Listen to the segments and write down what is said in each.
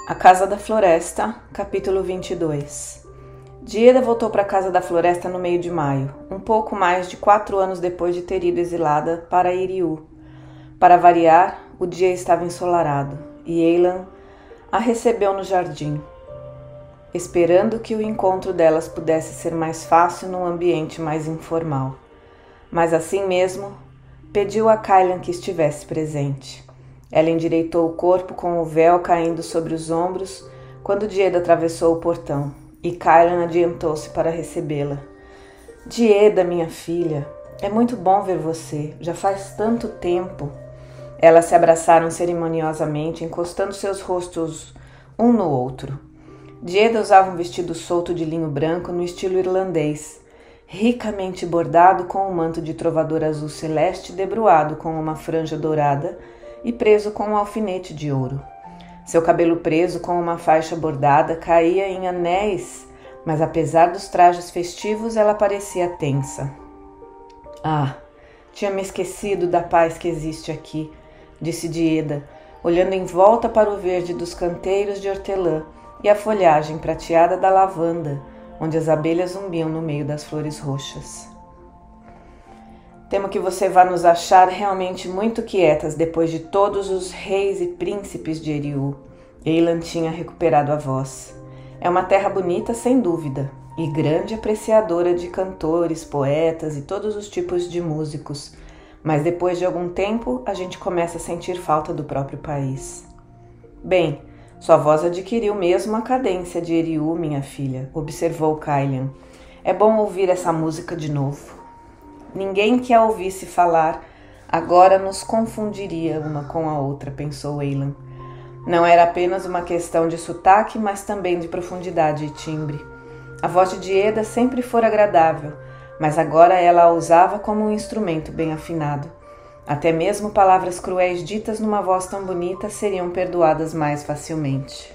A Casa da Floresta, capítulo 22. Dieda voltou para a Casa da Floresta no meio de maio, um pouco mais de 4 anos depois de ter ido exilada para Iriú. Para variar, o dia estava ensolarado e Eilan a recebeu no jardim, esperando que o encontro delas pudesse ser mais fácil num ambiente mais informal. Mas assim mesmo, pediu a Kailan que estivesse presente. Ela endireitou o corpo com o véu caindo sobre os ombros quando Dieda atravessou o portão e Kailan adiantou-se para recebê-la. Dieda, minha filha, é muito bom ver você, já faz tanto tempo. Elas se abraçaram cerimoniosamente, encostando seus rostos um no outro. Dieda usava um vestido solto de linho branco no estilo irlandês, ricamente bordado com um manto de trovador azul celeste debruado com uma franja dourada e preso com um alfinete de ouro. Seu cabelo preso com uma faixa bordada caía em anéis, mas apesar dos trajes festivos, ela parecia tensa. Ah, tinha me esquecido da paz que existe aqui, disse Dieda, olhando em volta para o verde dos canteiros de hortelã e a folhagem prateada da lavanda, onde as abelhas zumbiam no meio das flores roxas. Temo que você vá nos achar realmente muito quietas depois de todos os reis e príncipes de Iriú. Eilan tinha recuperado a voz. É uma terra bonita, sem dúvida, e grande apreciadora de cantores, poetas e todos os tipos de músicos, mas depois de algum tempo a gente começa a sentir falta do próprio país. Bem, sua voz adquiriu mesmo a cadência de Iriú, minha filha, observou Kailan. É bom ouvir essa música de novo. Ninguém que a ouvisse falar agora nos confundiria uma com a outra, pensou Eilan. Não era apenas uma questão de sotaque, mas também de profundidade e timbre. A voz de Dieda sempre fora agradável, mas agora ela a usava como um instrumento bem afinado. Até mesmo palavras cruéis ditas numa voz tão bonita seriam perdoadas mais facilmente.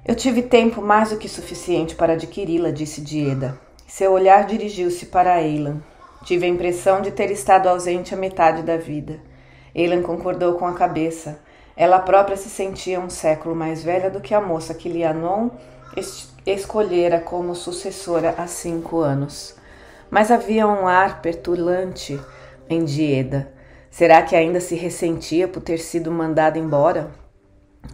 Eu tive tempo mais do que suficiente para adquiri-la, disse Dieda. Seu olhar dirigiu-se para Eilan. Tive a impressão de ter estado ausente a metade da vida. Eilan concordou com a cabeça. Ela própria se sentia um século mais velha do que a moça que Lianon escolhera como sucessora há 5 anos. Mas havia um ar petulante em Dieda. Será que ainda se ressentia por ter sido mandada embora?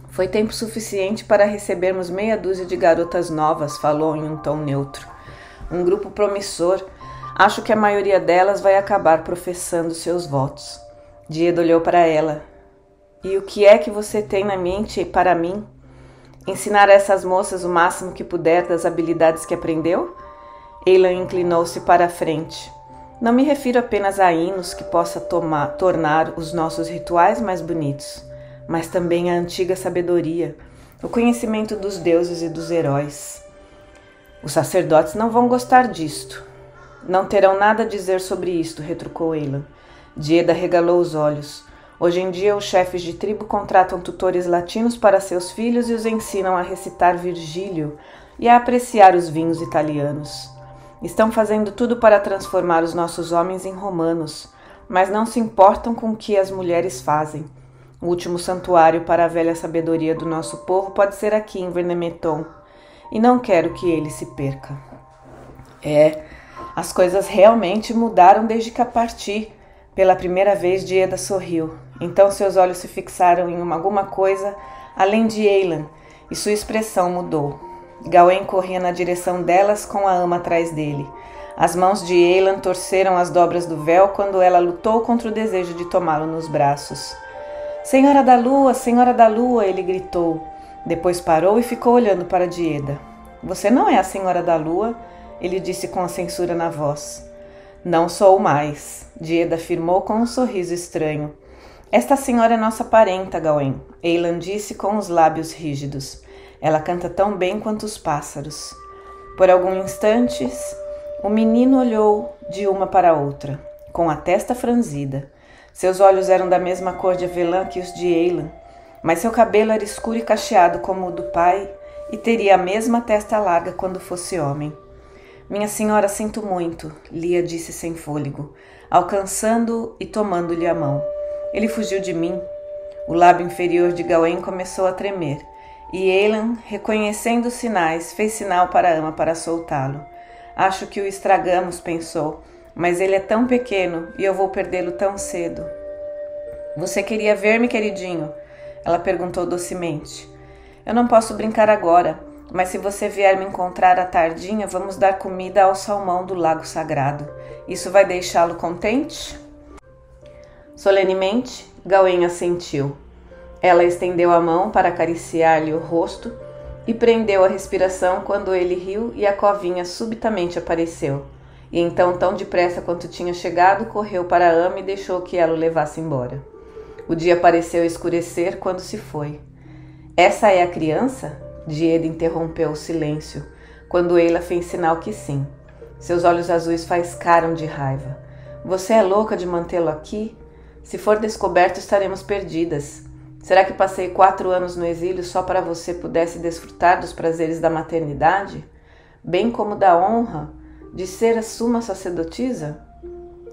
Foi tempo suficiente para recebermos meia dúzia de garotas novas, falou em um tom neutro. Um grupo promissor. Acho que a maioria delas vai acabar professando seus votos. Dieda olhou para ela. E o que é que você tem na mente para mim? Ensinar a essas moças o máximo que puder das habilidades que aprendeu? Eilan inclinou-se para a frente. Não me refiro apenas a hinos que possa tornar os nossos rituais mais bonitos, mas também a antiga sabedoria, o conhecimento dos deuses e dos heróis. Os sacerdotes não vão gostar disto. Não terão nada a dizer sobre isto, retrucou Eilan. Dieda regalou os olhos. Hoje em dia, os chefes de tribo contratam tutores latinos para seus filhos e os ensinam a recitar Virgílio e a apreciar os vinhos italianos. Estão fazendo tudo para transformar os nossos homens em romanos, mas não se importam com o que as mulheres fazem. O último santuário para a velha sabedoria do nosso povo pode ser aqui em Vernemeton, e não quero que ele se perca. As coisas realmente mudaram desde que parti. Pela primeira vez, Dieda sorriu. Então seus olhos se fixaram em alguma coisa além de Eilan, e sua expressão mudou. Gawain corria na direção delas com a ama atrás dele. As mãos de Eilan torceram as dobras do véu quando ela lutou contra o desejo de tomá-lo nos braços. Senhora da Lua, ele gritou. Depois parou e ficou olhando para Dieda. Você não é a Senhora da Lua, ele disse com a censura na voz. Não sou mais, Dieda afirmou com um sorriso estranho. Esta senhora é nossa parenta, Gawain, Eilan disse com os lábios rígidos. Ela canta tão bem quanto os pássaros. Por alguns instantes, o menino olhou de uma para outra, com a testa franzida. Seus olhos eram da mesma cor de avelã que os de Eilan, mas seu cabelo era escuro e cacheado como o do pai e teria a mesma testa larga quando fosse homem. Minha senhora, sinto muito, Lia disse sem fôlego, alcançando e tomando-lhe a mão. Ele fugiu de mim. O lábio inferior de Gawain começou a tremer, e Elan, reconhecendo os sinais, fez sinal para a ama para soltá-lo. Acho que o estragamos, pensou, mas ele é tão pequeno e eu vou perdê-lo tão cedo. Você queria ver-me, queridinho? Ela perguntou docemente. Eu não posso brincar agora, mas se você vier me encontrar à tardinha, vamos dar comida ao salmão do lago sagrado. Isso vai deixá-lo contente? Solenemente, Gawain assentiu. Ela estendeu a mão para acariciar-lhe o rosto e prendeu a respiração quando ele riu e a covinha subitamente apareceu. E então, tão depressa quanto tinha chegado, correu para a ama e deixou que ela o levasse embora. O dia pareceu escurecer quando se foi. Essa é a criança? Dieda interrompeu o silêncio, quando Eila fez sinal que sim. Seus olhos azuis faiscaram de raiva. Você é louca de mantê-lo aqui? Se for descoberto, estaremos perdidas. Será que passei 4 anos no exílio só para você pudesse desfrutar dos prazeres da maternidade? Bem como da honra de ser a suma sacerdotisa?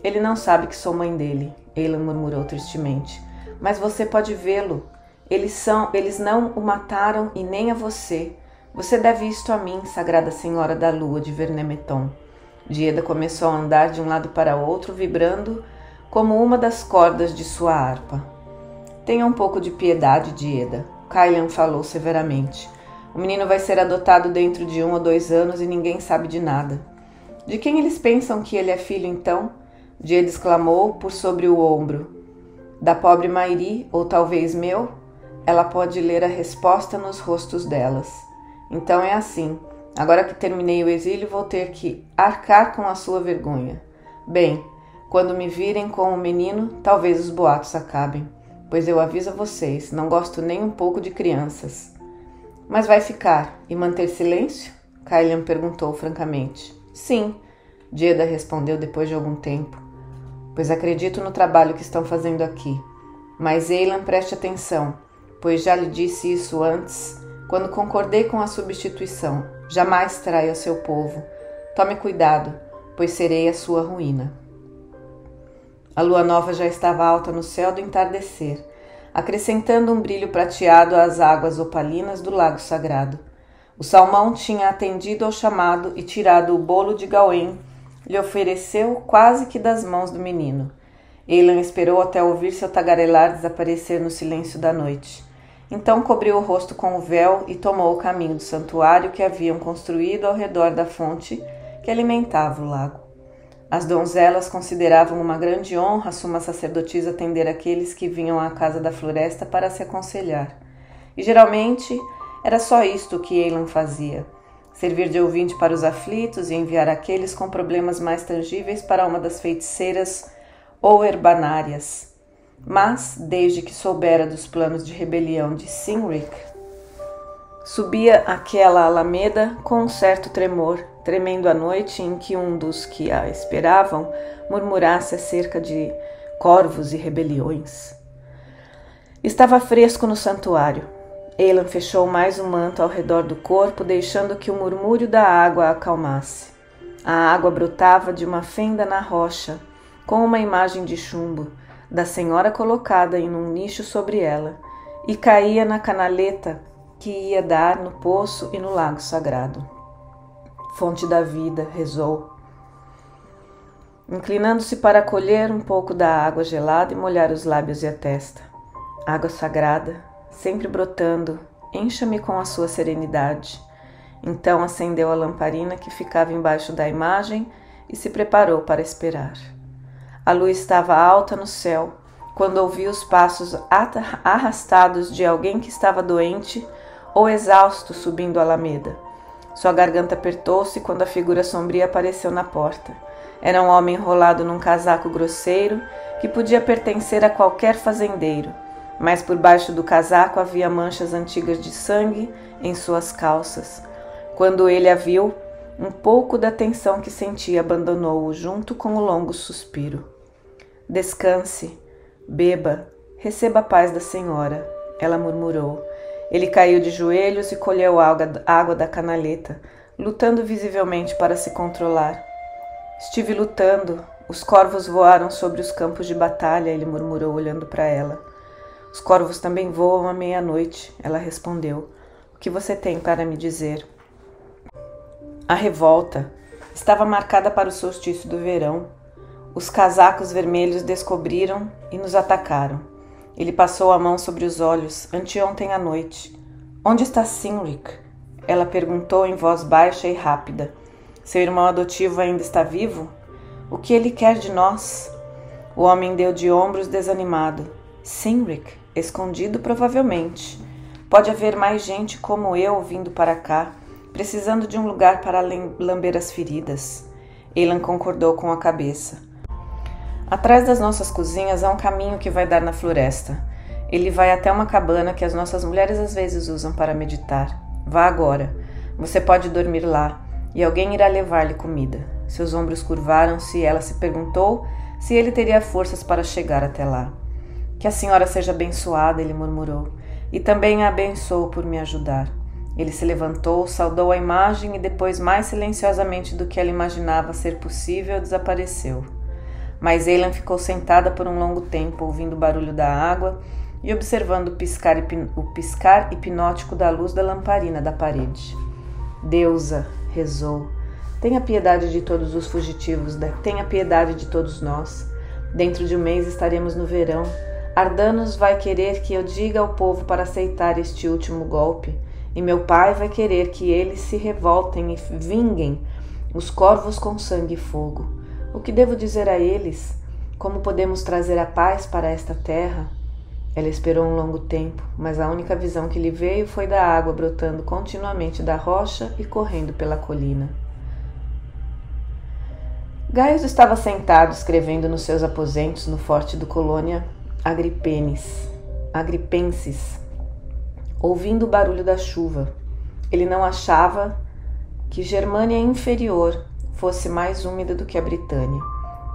Ele não sabe que sou mãe dele, Eila murmurou tristemente. Mas você pode vê-lo. Eles não o mataram e nem a você. Você deve isto a mim, Sagrada Senhora da Lua de Vernemeton. Dieda começou a andar de um lado para outro, vibrando como uma das cordas de sua harpa. Tenha um pouco de piedade, Dieda, Caillan falou severamente. O menino vai ser adotado dentro de 1 ou 2 anos e ninguém sabe de nada. De quem eles pensam que ele é filho, então? Dieda exclamou por sobre o ombro. Da pobre Mairi, ou talvez meu? Ela pode ler a resposta nos rostos delas. Então é assim. Agora que terminei o exílio, vou ter que arcar com a sua vergonha. Bem, quando me virem com o menino, talvez os boatos acabem. Pois eu aviso a vocês, não gosto nem um pouco de crianças. Mas vai ficar e manter silêncio? Caillan perguntou francamente. Sim, Dieda respondeu depois de algum tempo. Pois acredito no trabalho que estão fazendo aqui. Mas Elan, preste atenção, pois já lhe disse isso antes, quando concordei com a substituição. Jamais traia seu povo. Tome cuidado, pois serei a sua ruína. A lua nova já estava alta no céu do entardecer, acrescentando um brilho prateado às águas opalinas do lago sagrado. O salmão tinha atendido ao chamado e tirado o bolo de Gawain, lhe ofereceu quase que das mãos do menino. Elan esperou até ouvir seu tagarelar desaparecer no silêncio da noite. Então cobriu o rosto com o véu e tomou o caminho do santuário que haviam construído ao redor da fonte que alimentava o lago. As donzelas consideravam uma grande honra a suma sacerdotisa atender aqueles que vinham à casa da floresta para se aconselhar. E geralmente era só isto que Elan fazia: servir de ouvinte para os aflitos e enviar aqueles com problemas mais tangíveis para uma das feiticeiras ou herbanárias. Mas, desde que soubera dos planos de rebelião de Cynric, subia aquela alameda com um certo tremor, tremendo a noite em que um dos que a esperavam murmurasse acerca de corvos e rebeliões. Estava fresco no santuário. Elan fechou mais um manto ao redor do corpo, deixando que o murmúrio da água a acalmasse. A água brotava de uma fenda na rocha, com uma imagem de chumbo, da senhora colocada em um nicho sobre ela, e caía na canaleta que ia dar no poço e no lago sagrado. Fonte da vida, rezou, inclinando-se para colher um pouco da água gelada e molhar os lábios e a testa. Água sagrada, sempre brotando, encha-me com a sua serenidade. Então acendeu a lamparina que ficava embaixo da imagem e se preparou para esperar. A luz estava alta no céu, quando ouviu os passos arrastados de alguém que estava doente ou exausto subindo a alameda. Sua garganta apertou-se quando a figura sombria apareceu na porta. Era um homem enrolado num casaco grosseiro que podia pertencer a qualquer fazendeiro, mas por baixo do casaco havia manchas antigas de sangue em suas calças. Quando ele a viu, um pouco da tensão que sentia abandonou-o junto com o longo suspiro. Descanse, beba, receba a paz da senhora, ela murmurou. Ele caiu de joelhos e colheu água da canaleta, lutando visivelmente para se controlar. Estive lutando, os corvos voaram sobre os campos de batalha, ele murmurou olhando para ela. Os corvos também voam à meia-noite, ela respondeu. O que você tem para me dizer? A revolta estava marcada para o solstício do verão. Os casacos vermelhos descobriram e nos atacaram. Ele passou a mão sobre os olhos, anteontem à noite. Onde está Cynric? Ela perguntou em voz baixa e rápida. Seu irmão adotivo ainda está vivo? O que ele quer de nós? O homem deu de ombros desanimado. Cynric, escondido provavelmente. Pode haver mais gente como eu vindo para cá, precisando de um lugar para lamber as feridas. Eilan concordou com a cabeça. Atrás das nossas cozinhas há um caminho que vai dar na floresta. Ele vai até uma cabana que as nossas mulheres às vezes usam para meditar. Vá agora. Você pode dormir lá e alguém irá levar-lhe comida. Seus ombros curvaram-se e ela se perguntou se ele teria forças para chegar até lá. Que a senhora seja abençoada, ele murmurou, e também a abençoo por me ajudar. Ele se levantou, saudou a imagem e depois, mais silenciosamente do que ela imaginava ser possível, desapareceu. Mas Eilan ficou sentada por um longo tempo, ouvindo o barulho da água e observando o piscar hipnótico da luz da lamparina da parede. Deusa, rezou, tenha piedade de todos os fugitivos, tenha piedade de todos nós. Dentro de um mês estaremos no verão. Ardanos vai querer que eu diga ao povo para aceitar este último golpe, e meu pai vai querer que eles se revoltem e vinguem os corvos com sangue e fogo. O que devo dizer a eles? Como podemos trazer a paz para esta terra? Ela esperou um longo tempo, mas a única visão que lhe veio foi da água brotando continuamente da rocha e correndo pela colina. Gaius estava sentado escrevendo nos seus aposentos no forte do Colônia Agripensis, ouvindo o barulho da chuva. Ele não achava que Germânia Inferior fosse mais úmida do que a Britânia,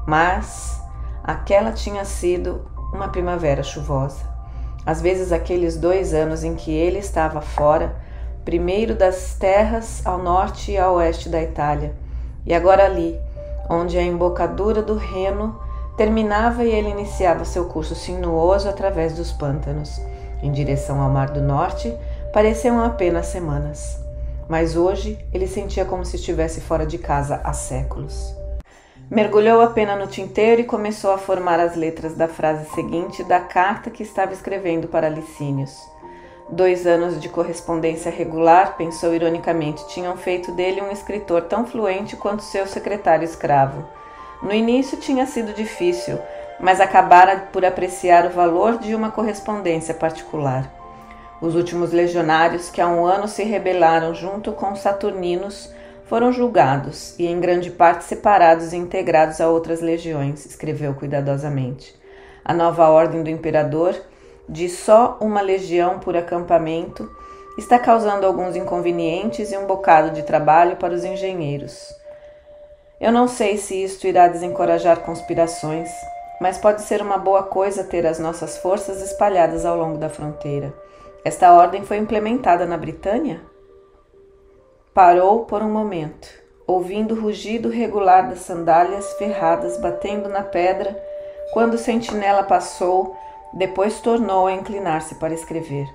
mas aquela tinha sido uma primavera chuvosa. Às vezes aqueles 2 anos em que ele estava fora, primeiro das terras ao norte e ao oeste da Itália, e agora ali, onde a embocadura do Reno terminava e ele iniciava seu curso sinuoso através dos pântanos, em direção ao Mar do Norte, pareciam apenas semanas. Mas hoje ele sentia como se estivesse fora de casa há séculos. Mergulhou a pena no tinteiro e começou a formar as letras da frase seguinte da carta que estava escrevendo para Licínios. 2 anos de correspondência regular, pensou ironicamente, tinham feito dele um escritor tão fluente quanto seu secretário escravo. No início tinha sido difícil, mas acabara por apreciar o valor de uma correspondência particular. Os últimos legionários que há 1 ano se rebelaram junto com os saturninos foram julgados e em grande parte separados e integrados a outras legiões, escreveu cuidadosamente. A nova ordem do imperador, de só uma legião por acampamento, está causando alguns inconvenientes e um bocado de trabalho para os engenheiros. Eu não sei se isto irá desencorajar conspirações, mas pode ser uma boa coisa ter as nossas forças espalhadas ao longo da fronteira. Esta ordem foi implementada na Britânia? Parou por um momento, ouvindo o rugido regular das sandálias ferradas batendo na pedra, quando o sentinela passou, depois tornou a inclinar-se para escrever.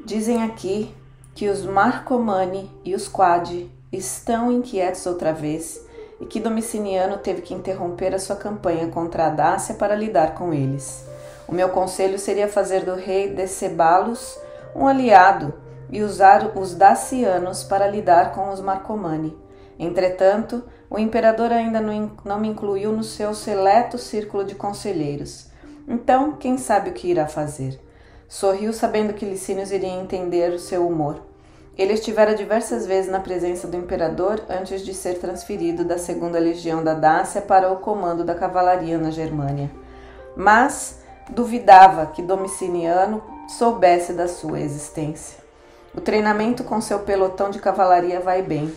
Dizem aqui que os Marcomanni e os Quadi estão inquietos outra vez e que Domiciano teve que interromper a sua campanha contra a Dácia para lidar com eles. O meu conselho seria fazer do rei Decebalus um aliado e usar os dacianos para lidar com os Marcomanni. Entretanto, o imperador ainda não me incluiu no seu seleto círculo de conselheiros. Então, quem sabe o que irá fazer? Sorriu sabendo que Licínios iria entender o seu humor. Ele estivera diversas vezes na presença do imperador antes de ser transferido da 2ª Legião da Dácia para o comando da cavalaria na Germânia. Mas duvidava que Domiciano soubesse da sua existência. O treinamento com seu pelotão de cavalaria vai bem.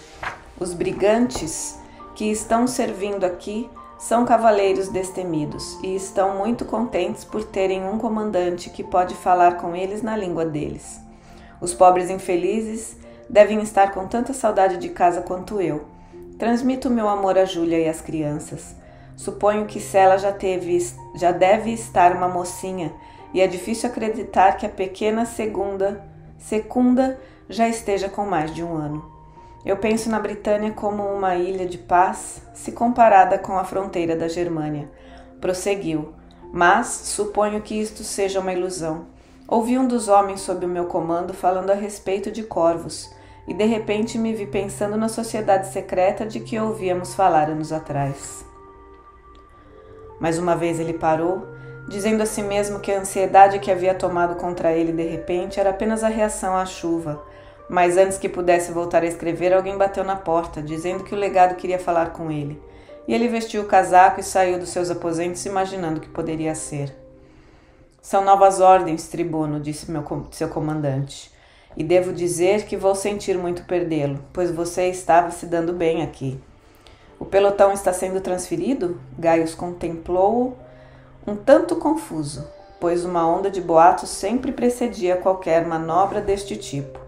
Os brigantes que estão servindo aqui são cavaleiros destemidos e estão muito contentes por terem um comandante que pode falar com eles na língua deles. Os pobres infelizes devem estar com tanta saudade de casa quanto eu. Transmito meu amor a Júlia e às crianças. Suponho que Sela já deve estar uma mocinha, e é difícil acreditar que a pequena Secunda já esteja com mais de 1 ano. Eu penso na Britânia como uma ilha de paz, se comparada com a fronteira da Germânia. Prosseguiu, mas suponho que isto seja uma ilusão. Ouvi um dos homens sob o meu comando falando a respeito de corvos, e de repente me vi pensando na sociedade secreta de que ouvíamos falar anos atrás. Mais uma vez ele parou, dizendo a si mesmo que a ansiedade que havia tomado contra ele de repente era apenas a reação à chuva. Mas antes que pudesse voltar a escrever, alguém bateu na porta, dizendo que o legado queria falar com ele. E ele vestiu o casaco e saiu dos seus aposentos imaginando o que poderia ser. São novas ordens, tribuno, disse seu comandante. E devo dizer que vou sentir muito perdê-lo, pois você estava se dando bem aqui. O pelotão está sendo transferido? Gaius contemplou-o um tanto confuso, pois uma onda de boatos sempre precedia qualquer manobra deste tipo.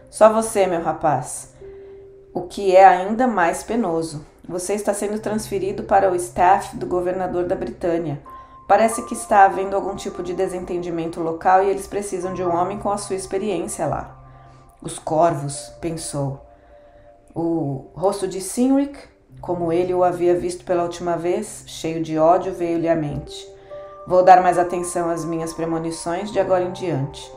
Só você, meu rapaz. O que é ainda mais penoso. Você está sendo transferido para o staff do governador da Britânia. Parece que está havendo algum tipo de desentendimento local e eles precisam de um homem com a sua experiência lá. Os corvos, pensou. O rosto de Cynric, como ele o havia visto pela última vez, cheio de ódio, veio-lhe à mente. Vou dar mais atenção às minhas premonições de agora em diante.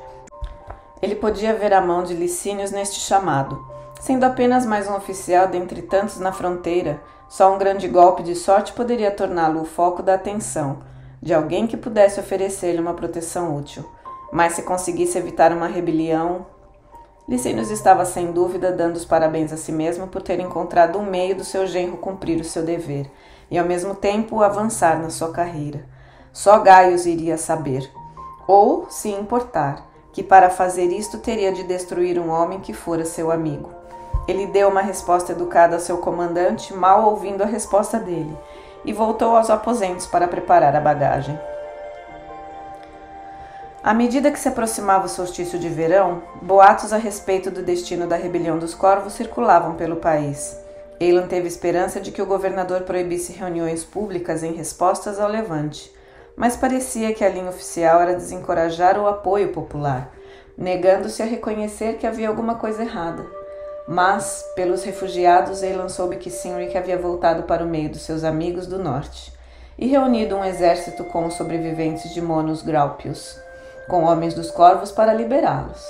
Ele podia ver a mão de Licínios neste chamado. Sendo apenas mais um oficial dentre tantos na fronteira, só um grande golpe de sorte poderia torná-lo o foco da atenção de alguém que pudesse oferecer-lhe uma proteção útil. Mas se conseguisse evitar uma rebelião... Licínios estava sem dúvida dando os parabéns a si mesmo por ter encontrado um meio do seu genro cumprir o seu dever e ao mesmo tempo avançar na sua carreira. Só Gaius iria saber, ou se importar, que para fazer isto teria de destruir um homem que fora seu amigo. Ele deu uma resposta educada ao seu comandante, mal ouvindo a resposta dele, e voltou aos aposentos para preparar a bagagem. À medida que se aproximava o solstício de verão, boatos a respeito do destino da rebelião dos corvos circulavam pelo país. Eilan teve esperança de que o governador proibisse reuniões públicas em respostas ao levante, mas parecia que a linha oficial era desencorajar o apoio popular, negando-se a reconhecer que havia alguma coisa errada. Mas, pelos refugiados, Eilan soube que Cynric havia voltado para o meio dos seus amigos do norte e reunido um exército com os sobreviventes de Monos Graupius, com homens dos corvos para liberá-los.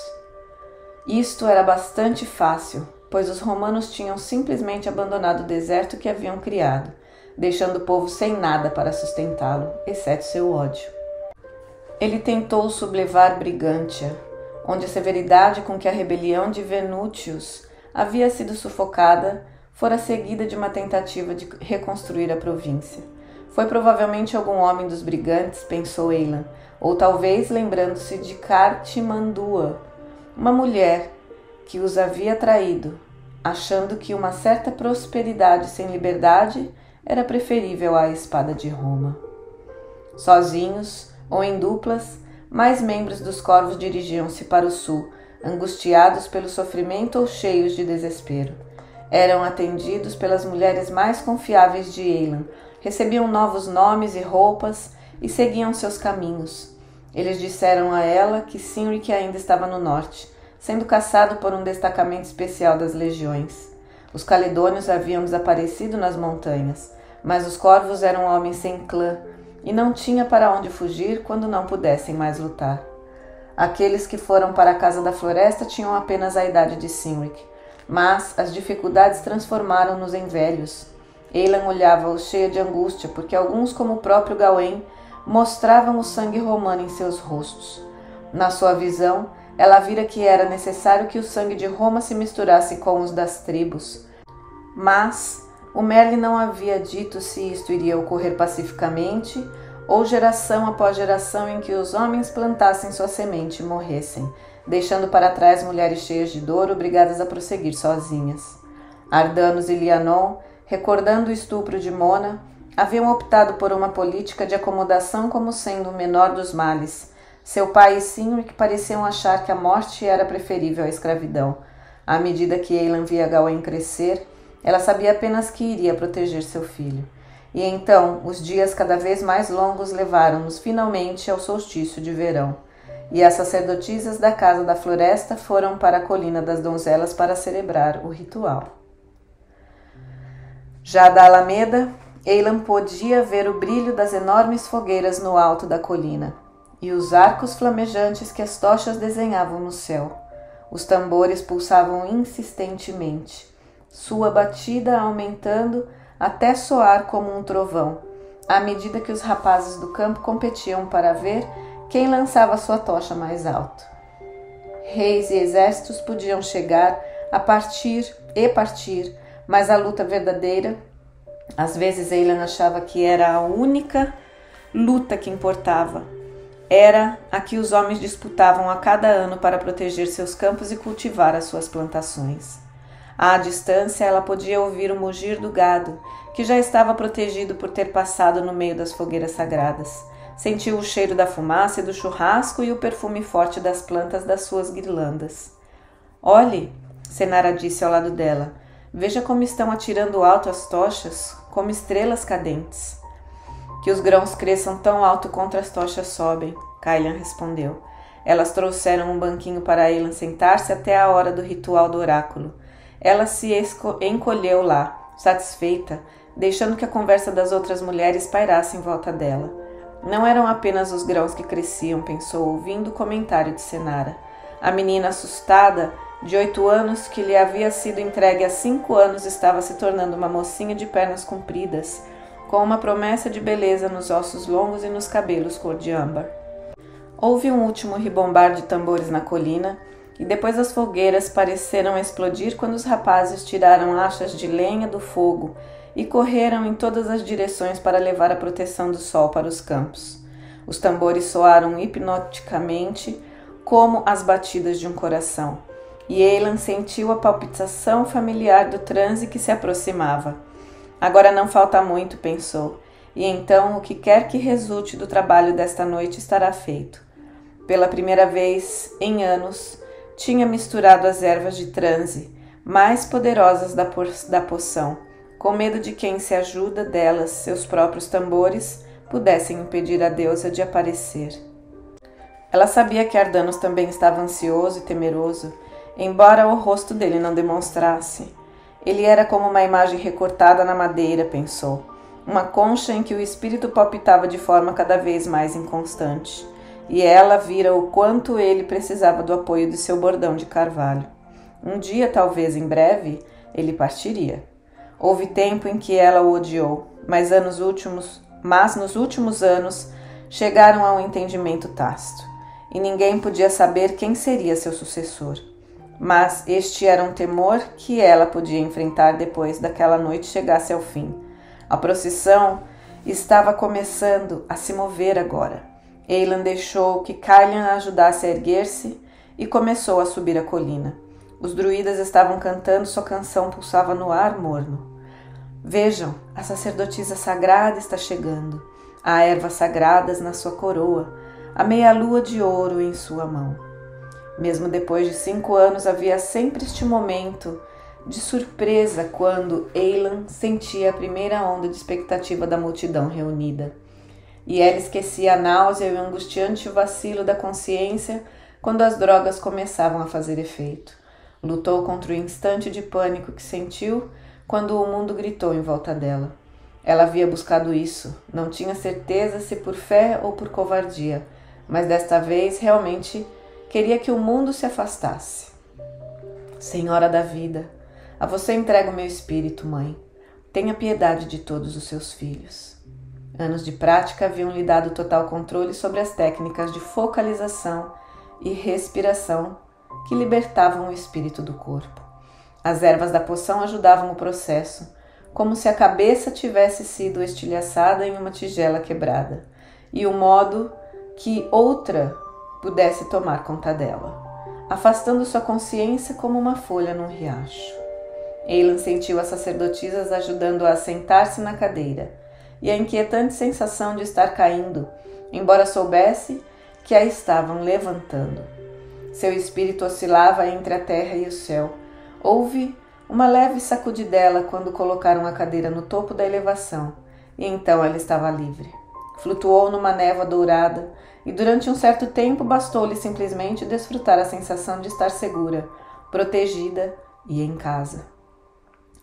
Isto era bastante fácil, pois os romanos tinham simplesmente abandonado o deserto que haviam criado, deixando o povo sem nada para sustentá-lo, exceto seu ódio. Ele tentou sublevar Brigantia, onde a severidade com que a rebelião de Venutius havia sido sufocada fora seguida de uma tentativa de reconstruir a província. Foi provavelmente algum homem dos brigantes, pensou Eilan, ou talvez lembrando-se de Cartimandua, uma mulher que os havia traído, achando que uma certa prosperidade sem liberdade era preferível à espada de Roma. Sozinhos ou em duplas, mais membros dos corvos dirigiam-se para o sul, angustiados pelo sofrimento ou cheios de desespero. Eram atendidos pelas mulheres mais confiáveis de Eilan, recebiam novos nomes e roupas e seguiam seus caminhos. Eles disseram a ela que Cynric ainda estava no norte, sendo caçado por um destacamento especial das legiões. Os caledônios haviam desaparecido nas montanhas, mas os corvos eram homens sem clã e não tinha para onde fugir quando não pudessem mais lutar. Aqueles que foram para a Casa da Floresta tinham apenas a idade de Cynric, mas as dificuldades transformaram-nos em velhos. Eilan olhava-os cheia de angústia, porque alguns, como o próprio Gawain, mostravam o sangue romano em seus rostos. Na sua visão, ela vira que era necessário que o sangue de Roma se misturasse com os das tribos. Mas o Merlin não havia dito se isto iria ocorrer pacificamente ou geração após geração em que os homens plantassem sua semente e morressem, deixando para trás mulheres cheias de dor obrigadas a prosseguir sozinhas. Ardanos e Lianon, recordando o estupro de Mona, haviam optado por uma política de acomodação como sendo o menor dos males. Seu pai e Cynric pareciam achar que a morte era preferível à escravidão. À medida que Eilan via Gawain crescer, ela sabia apenas que iria proteger seu filho. E então os dias cada vez mais longos levaram-nos finalmente ao solstício de verão. E as sacerdotisas da Casa da Floresta foram para a Colina das Donzelas para celebrar o ritual. Já da Alameda, Eilan podia ver o brilho das enormes fogueiras no alto da colina e os arcos flamejantes que as tochas desenhavam no céu. Os tambores pulsavam insistentemente, sua batida aumentando até soar como um trovão, à medida que os rapazes do campo competiam para ver quem lançava sua tocha mais alto. Reis e exércitos podiam chegar a partir, mas a luta verdadeira, às vezes Eilan achava que era a única luta que importava, era a que os homens disputavam a cada ano para proteger seus campos e cultivar as suas plantações. À distância, ela podia ouvir o mugir do gado, que já estava protegido por ter passado no meio das fogueiras sagradas. Sentiu o cheiro da fumaça e do churrasco e o perfume forte das plantas das suas guirlandas. Olhe, Senara disse ao lado dela, veja como estão atirando alto as tochas, como estrelas cadentes. Que os grãos cresçam tão alto contra as tochas sobem, Kailan respondeu. Elas trouxeram um banquinho para Eilan sentar-se até a hora do ritual do oráculo. Ela se encolheu lá, satisfeita, deixando que a conversa das outras mulheres pairasse em volta dela. Não eram apenas os grãos que cresciam, pensou, ouvindo o comentário de Senara. A menina assustada, de 8 anos, que lhe havia sido entregue há 5 anos, estava se tornando uma mocinha de pernas compridas, com uma promessa de beleza nos ossos longos e nos cabelos cor de âmbar. Houve um último ribombar de tambores na colina, e depois as fogueiras pareceram explodir quando os rapazes tiraram achas de lenha do fogo e correram em todas as direções para levar a proteção do sol para os campos. Os tambores soaram hipnoticamente como as batidas de um coração, e Eilan sentiu a palpitação familiar do transe que se aproximava. Agora não falta muito, pensou, e então o que quer que resulte do trabalho desta noite estará feito. Pela primeira vez em anos, tinha misturado as ervas de transe, mais poderosas da poção, com medo de quem se ajuda delas, seus próprios tambores, pudessem impedir a deusa de aparecer. Ela sabia que Ardanos também estava ansioso e temeroso, embora o rosto dele não demonstrasse. Ele era como uma imagem recortada na madeira, pensou, uma concha em que o espírito palpitava de forma cada vez mais inconstante, e ela vira o quanto ele precisava do apoio de seu bordão de carvalho. Um dia, talvez em breve, ele partiria. Houve tempo em que ela o odiou, mas nos últimos anos chegaram a um entendimento tácito, e ninguém podia saber quem seria seu sucessor. Mas este era um temor que ela podia enfrentar depois daquela noite chegasse ao fim. A procissão estava começando a se mover agora. Eilan deixou que Kailan a ajudasse a erguer-se e começou a subir a colina. Os druidas estavam cantando, sua canção pulsava no ar morno. Vejam, a sacerdotisa sagrada está chegando. Há ervas sagradas na sua coroa, a meia-lua de ouro em sua mão. Mesmo depois de 5 anos, havia sempre este momento de surpresa quando Eilan sentia a primeira onda de expectativa da multidão reunida. E ela esquecia a náusea e o angustiante vacilo da consciência quando as drogas começavam a fazer efeito. Lutou contra o instante de pânico que sentiu quando o mundo gritou em volta dela. Ela havia buscado isso, não tinha certeza se por fé ou por covardia, mas desta vez realmente queria que o mundo se afastasse. Senhora da vida, a você entrego meu espírito, mãe. Tenha piedade de todos os seus filhos. Anos de prática haviam lhe dado total controle sobre as técnicas de focalização e respiração que libertavam o espírito do corpo. As ervas da poção ajudavam o processo, como se a cabeça tivesse sido estilhaçada em uma tigela quebrada, e o modo que outra pudesse tomar conta dela, afastando sua consciência como uma folha num riacho. Eilan sentiu as sacerdotisas ajudando-a a sentar-se na cadeira, e a inquietante sensação de estar caindo, embora soubesse que a estavam levantando. Seu espírito oscilava entre a terra e o céu. Houve uma leve sacudidela quando colocaram a cadeira no topo da elevação, e então ela estava livre. Flutuou numa névoa dourada, e durante um certo tempo bastou-lhe simplesmente desfrutar a sensação de estar segura, protegida e em casa.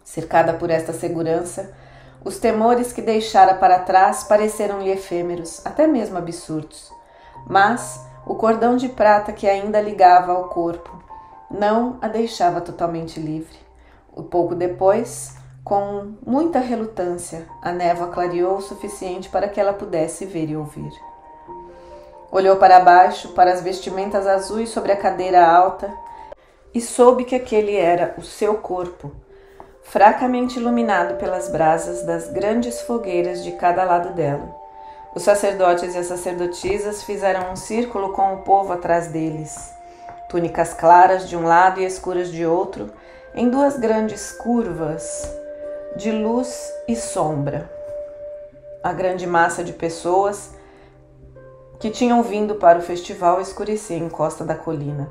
Cercada por esta segurança, os temores que deixara para trás pareceram-lhe efêmeros, até mesmo absurdos. Mas o cordão de prata que ainda ligava ao corpo não a deixava totalmente livre. Pouco depois, com muita relutância, a névoa clareou o suficiente para que ela pudesse ver e ouvir. Olhou para baixo, para as vestimentas azuis sobre a cadeira alta, e soube que aquele era o seu corpo, fracamente iluminado pelas brasas das grandes fogueiras de cada lado dela. Os sacerdotes e as sacerdotisas fizeram um círculo com o povo atrás deles, túnicas claras de um lado e escuras de outro, em duas grandes curvas de luz e sombra. A grande massa de pessoas que tinham vindo para o festival escurecia em costa da colina.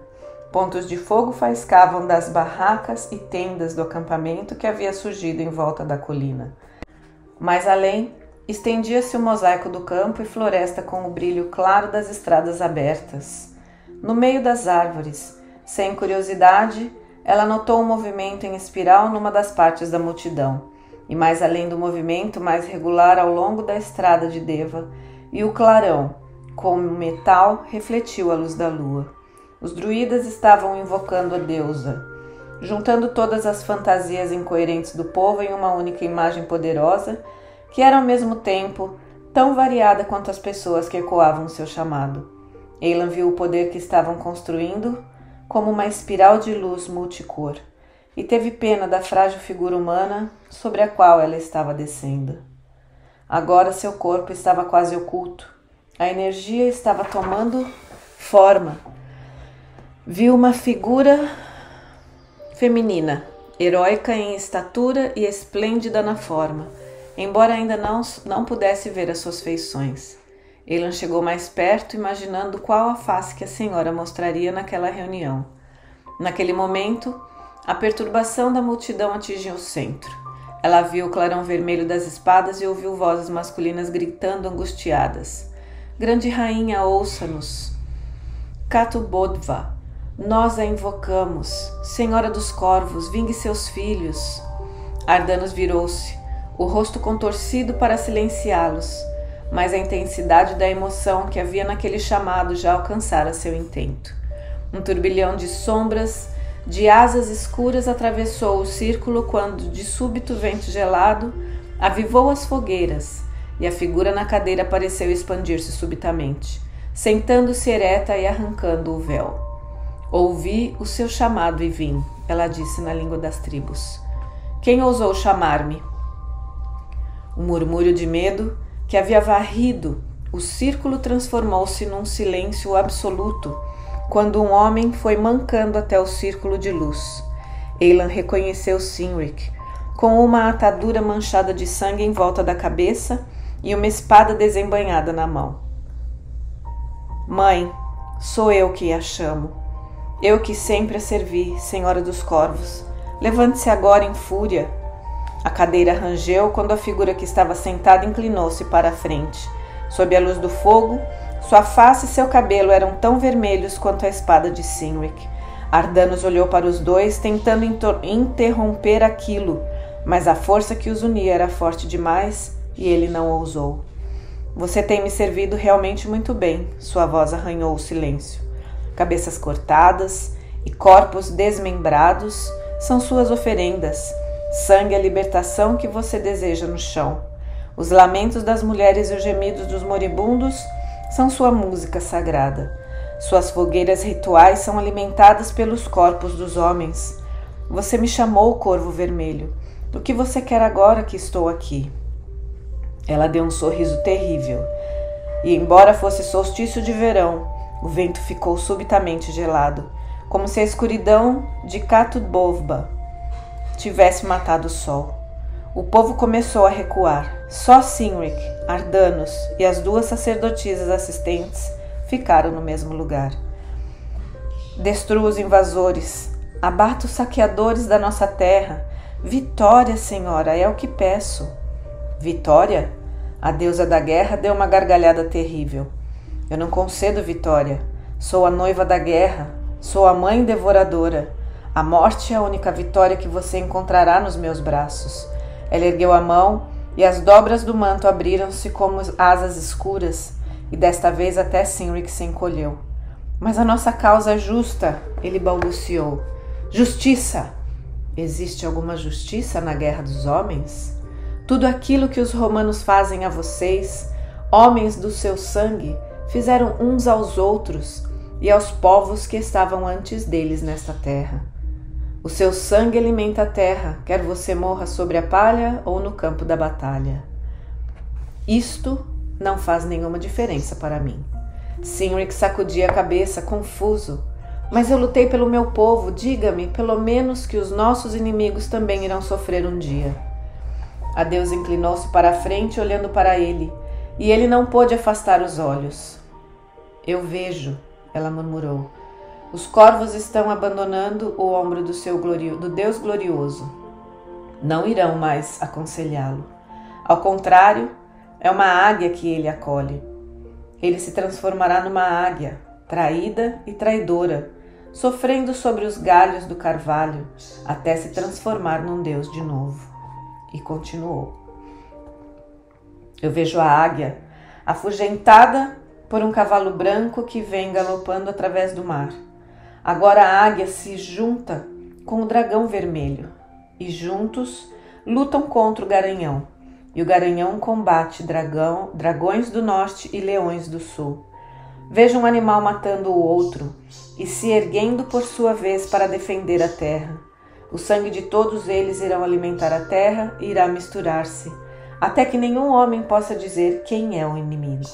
Pontos de fogo faiscavam das barracas e tendas do acampamento que havia surgido em volta da colina. Mais além, estendia-se o mosaico do campo e floresta com o brilho claro das estradas abertas. No meio das árvores, sem curiosidade, ela notou um movimento em espiral numa das partes da multidão, e mais além do movimento mais regular ao longo da estrada de Deva, e o clarão, como metal, refletiu a luz da lua. Os druidas estavam invocando a deusa, juntando todas as fantasias incoerentes do povo em uma única imagem poderosa, que era ao mesmo tempo tão variada quanto as pessoas que ecoavam seu chamado. Eilan viu o poder que estavam construindo como uma espiral de luz multicor, e teve pena da frágil figura humana sobre a qual ela estava descendo. Agora seu corpo estava quase oculto. A energia estava tomando forma. Viu uma figura feminina, heróica em estatura e esplêndida na forma, embora ainda não pudesse ver as suas feições. Eilan chegou mais perto, imaginando qual a face que a senhora mostraria naquela reunião. Naquele momento, a perturbação da multidão atingiu o centro. Ela viu o clarão vermelho das espadas e ouviu vozes masculinas gritando angustiadas. Grande rainha, ouça-nos. Catubodva, nós a invocamos. Senhora dos corvos, vingue seus filhos. Ardanos virou-se, o rosto contorcido para silenciá-los, mas a intensidade da emoção que havia naquele chamado já alcançara seu intento. Um turbilhão de sombras, de asas escuras atravessou o círculo quando, de súbito vento gelado, avivou as fogueiras, e a figura na cadeira pareceu expandir-se subitamente, sentando-se ereta e arrancando o véu. Ouvi o seu chamado e vim, ela disse na língua das tribos. Quem ousou chamar-me? O murmúrio de medo que havia varrido o círculo transformou-se num silêncio absoluto quando um homem foi mancando até o círculo de luz. Eilan reconheceu Cynric, com uma atadura manchada de sangue em volta da cabeça e uma espada desembainhada na mão. Mãe, sou eu que a chamo. Eu que sempre a servi, Senhora dos Corvos. Levante-se agora em fúria. A cadeira rangeu quando a figura que estava sentada inclinou-se para a frente. Sob a luz do fogo, sua face e seu cabelo eram tão vermelhos quanto a espada de Cynric. Ardanos olhou para os dois, tentando interromper aquilo, mas a força que os unia era forte demais e ele não ousou. Você tem me servido realmente muito bem, sua voz arranhou o silêncio. Cabeças cortadas e corpos desmembrados são suas oferendas. Sangue e a libertação que você deseja no chão. Os lamentos das mulheres e os gemidos dos moribundos são sua música sagrada. Suas fogueiras rituais são alimentadas pelos corpos dos homens. Você me chamou, Corvo Vermelho. O que você quer agora que estou aqui? Ela deu um sorriso terrível. E embora fosse solstício de verão, o vento ficou subitamente gelado, como se a escuridão de Catubodva tivesse matado o sol. O povo começou a recuar. Só Cynric, Ardanos e as duas sacerdotisas assistentes ficaram no mesmo lugar. Destrua os invasores, abata os saqueadores da nossa terra. Vitória, Senhora, é o que peço. Vitória? A deusa da guerra deu uma gargalhada terrível. Eu não concedo vitória. Sou a noiva da guerra. Sou a mãe devoradora. A morte é a única vitória que você encontrará nos meus braços. Ela ergueu a mão e as dobras do manto abriram-se como asas escuras, e desta vez até Cynric se encolheu. Mas a nossa causa é justa, ele balbuciou. Justiça! Existe alguma justiça na guerra dos homens? Tudo aquilo que os romanos fazem a vocês, homens do seu sangue, fizeram uns aos outros e aos povos que estavam antes deles nesta terra. O seu sangue alimenta a terra, quer você morra sobre a palha ou no campo da batalha. Isto não faz nenhuma diferença para mim. Cynric sacudia a cabeça, confuso. Mas eu lutei pelo meu povo, diga-me, pelo menos que os nossos inimigos também irão sofrer um dia. A deusa inclinou-se para a frente, olhando para ele, e ele não pôde afastar os olhos. Eu vejo, ela murmurou. Os corvos estão abandonando o ombro do Deus glorioso. Não irão mais aconselhá-lo. Ao contrário, é uma águia que ele acolhe. Ele se transformará numa águia, traída e traidora, sofrendo sobre os galhos do carvalho, até se transformar num Deus de novo. E continuou. Eu vejo a águia, afugentada por um cavalo branco que vem galopando através do mar. Agora a águia se junta com o dragão vermelho e juntos lutam contra o garanhão. E o garanhão combate dragões do norte e leões do sul. Vejo um animal matando o outro e se erguendo por sua vez para defender a terra. O sangue de todos eles irá alimentar a terra e irá misturar-se, até que nenhum homem possa dizer quem é o inimigo.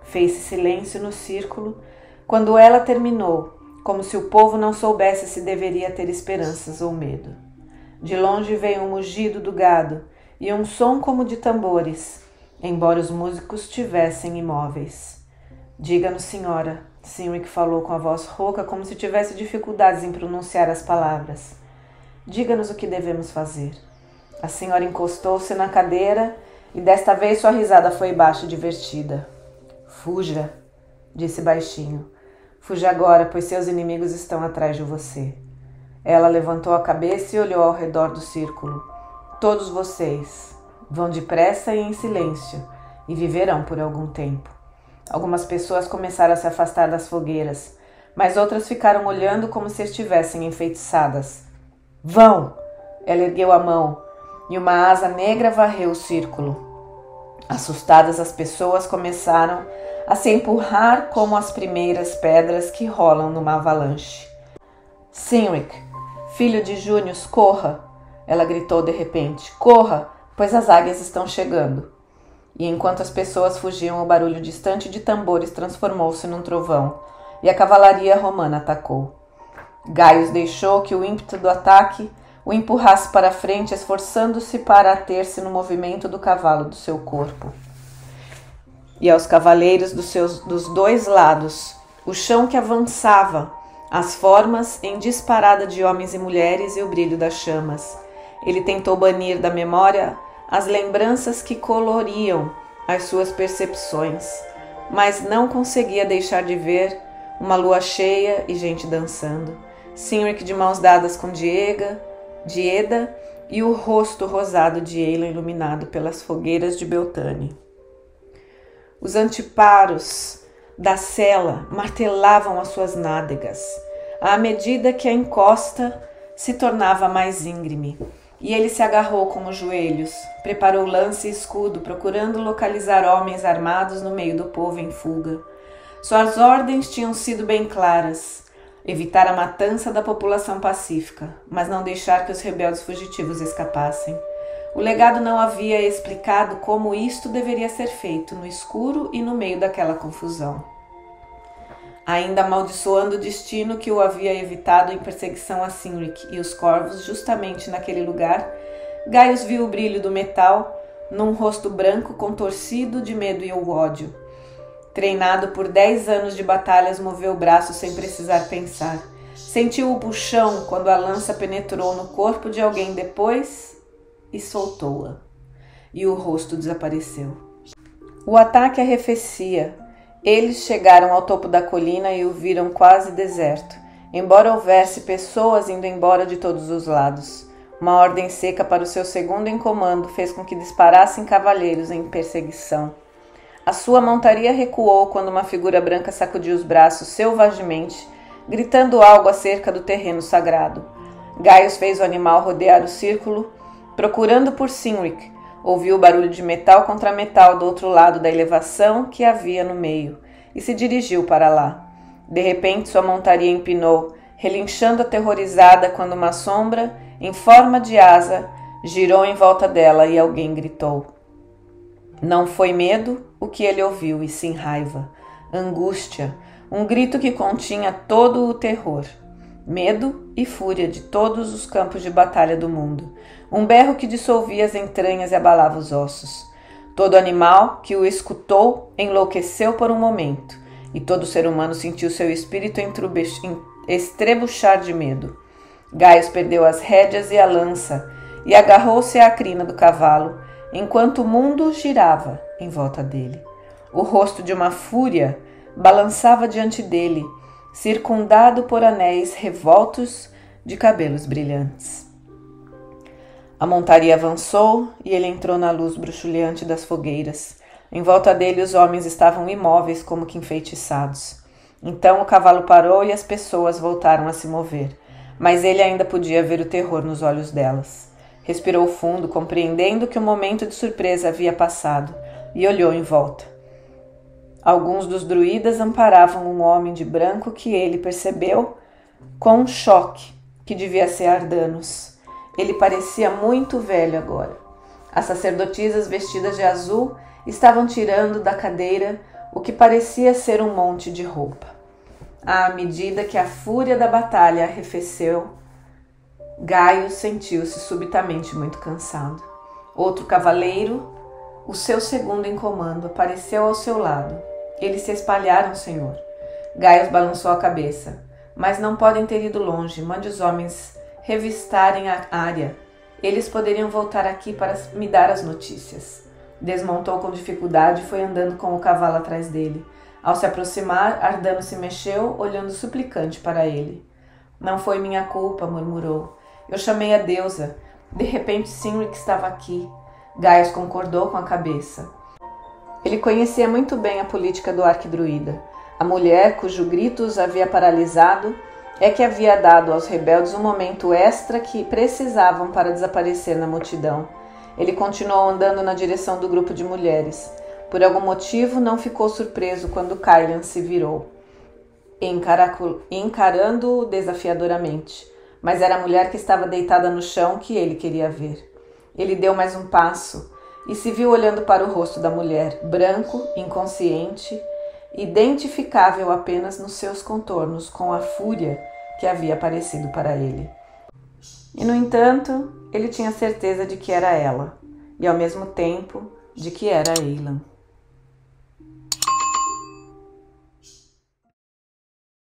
Fez-se silêncio no círculo quando ela terminou, como se o povo não soubesse se deveria ter esperanças ou medo. De longe veio um mugido do gado e um som como de tambores, embora os músicos estivessem imóveis. Diga-nos, senhora, Cynric falou com a voz rouca, como se tivesse dificuldades em pronunciar as palavras. Diga-nos o que devemos fazer. A senhora encostou-se na cadeira e desta vez sua risada foi baixa e divertida. Fuja, disse baixinho. Fuja agora, pois seus inimigos estão atrás de você. Ela levantou a cabeça e olhou ao redor do círculo. Todos vocês vão depressa e em silêncio e viverão por algum tempo. Algumas pessoas começaram a se afastar das fogueiras, mas outras ficaram olhando como se estivessem enfeitiçadas. Vão! Ela ergueu a mão e uma asa negra varreu o círculo. Assustadas, as pessoas começaram a se empurrar como as primeiras pedras que rolam numa avalanche. Cynric, filho de Június, corra! Ela gritou de repente. Corra, pois as águias estão chegando. E enquanto as pessoas fugiam, o barulho distante de tambores transformou-se num trovão, e a cavalaria romana atacou. Gaius deixou que o ímpeto do ataque o empurrasse para a frente, esforçando-se para ater-se no movimento do cavalo do seu corpo. E aos cavaleiros dos dois lados, o chão que avançava, as formas em disparada de homens e mulheres e o brilho das chamas. Ele tentou banir da memória as lembranças que coloriam as suas percepções, mas não conseguia deixar de ver uma lua cheia e gente dançando. Cynric de mãos dadas com Dieda e o rosto rosado de Eila iluminado pelas fogueiras de Beltane. Os anteparos da cela martelavam as suas nádegas, à medida que a encosta se tornava mais íngreme, e ele se agarrou com os joelhos, preparou lance e escudo, procurando localizar homens armados no meio do povo em fuga. Suas ordens tinham sido bem claras: evitar a matança da população pacífica, mas não deixar que os rebeldes fugitivos escapassem. O legado não havia explicado como isto deveria ser feito no escuro e no meio daquela confusão. Ainda amaldiçoando o destino que o havia evitado em perseguição a Cynric e os corvos justamente naquele lugar, Gaius viu o brilho do metal num rosto branco contorcido de medo e ódio. Treinado por 10 anos de batalhas, moveu o braço sem precisar pensar. Sentiu o puxão quando a lança penetrou no corpo de alguém depois e soltou-a. E o rosto desapareceu. O ataque arrefecia. Eles chegaram ao topo da colina e o viram quase deserto, embora houvesse pessoas indo embora de todos os lados. Uma ordem seca para o seu segundo em comando fez com que disparassem cavaleiros em perseguição. A sua montaria recuou quando uma figura branca sacudiu os braços selvagemente, gritando algo acerca do terreno sagrado. Gaius fez o animal rodear o círculo, procurando por Cynric. Ouviu o barulho de metal contra metal do outro lado da elevação que havia no meio, e se dirigiu para lá. De repente sua montaria empinou, relinchando aterrorizada quando uma sombra, em forma de asa, girou em volta dela e alguém gritou. Não foi medo o que ele ouviu, e sim raiva, angústia, um grito que continha todo o terror, medo e fúria de todos os campos de batalha do mundo, um berro que dissolvia as entranhas e abalava os ossos. Todo animal que o escutou enlouqueceu por um momento, e todo ser humano sentiu seu espírito estrebuchar de medo. Gaius perdeu as rédeas e a lança, e agarrou-se à crina do cavalo, enquanto o mundo girava em volta dele. O rosto de uma fúria balançava diante dele, circundado por anéis revoltos de cabelos brilhantes. A montaria avançou e ele entrou na luz bruxuleante das fogueiras. Em volta dele os homens estavam imóveis como que enfeitiçados. Então o cavalo parou e as pessoas voltaram a se mover, mas ele ainda podia ver o terror nos olhos delas. Respirou fundo, compreendendo que o momento de surpresa havia passado, e olhou em volta. Alguns dos druidas amparavam um homem de branco que ele percebeu com um choque que devia ser Ardanos. Ele parecia muito velho agora. As sacerdotisas vestidas de azul estavam tirando da cadeira o que parecia ser um monte de roupa. À medida que a fúria da batalha arrefeceu, Gaius sentiu-se subitamente muito cansado. Outro cavaleiro, o seu segundo em comando, apareceu ao seu lado. Eles se espalharam, senhor. Gaius balançou a cabeça. Mas não podem ter ido longe. Mande os homens revistarem a área. Eles poderiam voltar aqui para me dar as notícias. Desmontou com dificuldade e foi andando com o cavalo atrás dele. Ao se aproximar, Ardano se mexeu, olhando suplicante para ele. Não foi minha culpa, murmurou. Eu chamei a deusa. De repente, Cynric estava aqui. Gaius concordou com a cabeça. Ele conhecia muito bem a política do arquidruida. A mulher, cujo grito os havia paralisado, é que havia dado aos rebeldes um momento extra que precisavam para desaparecer na multidão. Ele continuou andando na direção do grupo de mulheres. Por algum motivo, não ficou surpreso quando Kylian se virou, encarando-o desafiadoramente. Mas era a mulher que estava deitada no chão que ele queria ver. Ele deu mais um passo e se viu olhando para o rosto da mulher, branco, inconsciente, identificável apenas nos seus contornos com a fúria que havia aparecido para ele. E, no entanto, ele tinha certeza de que era ela, e ao mesmo tempo de que era Eilan.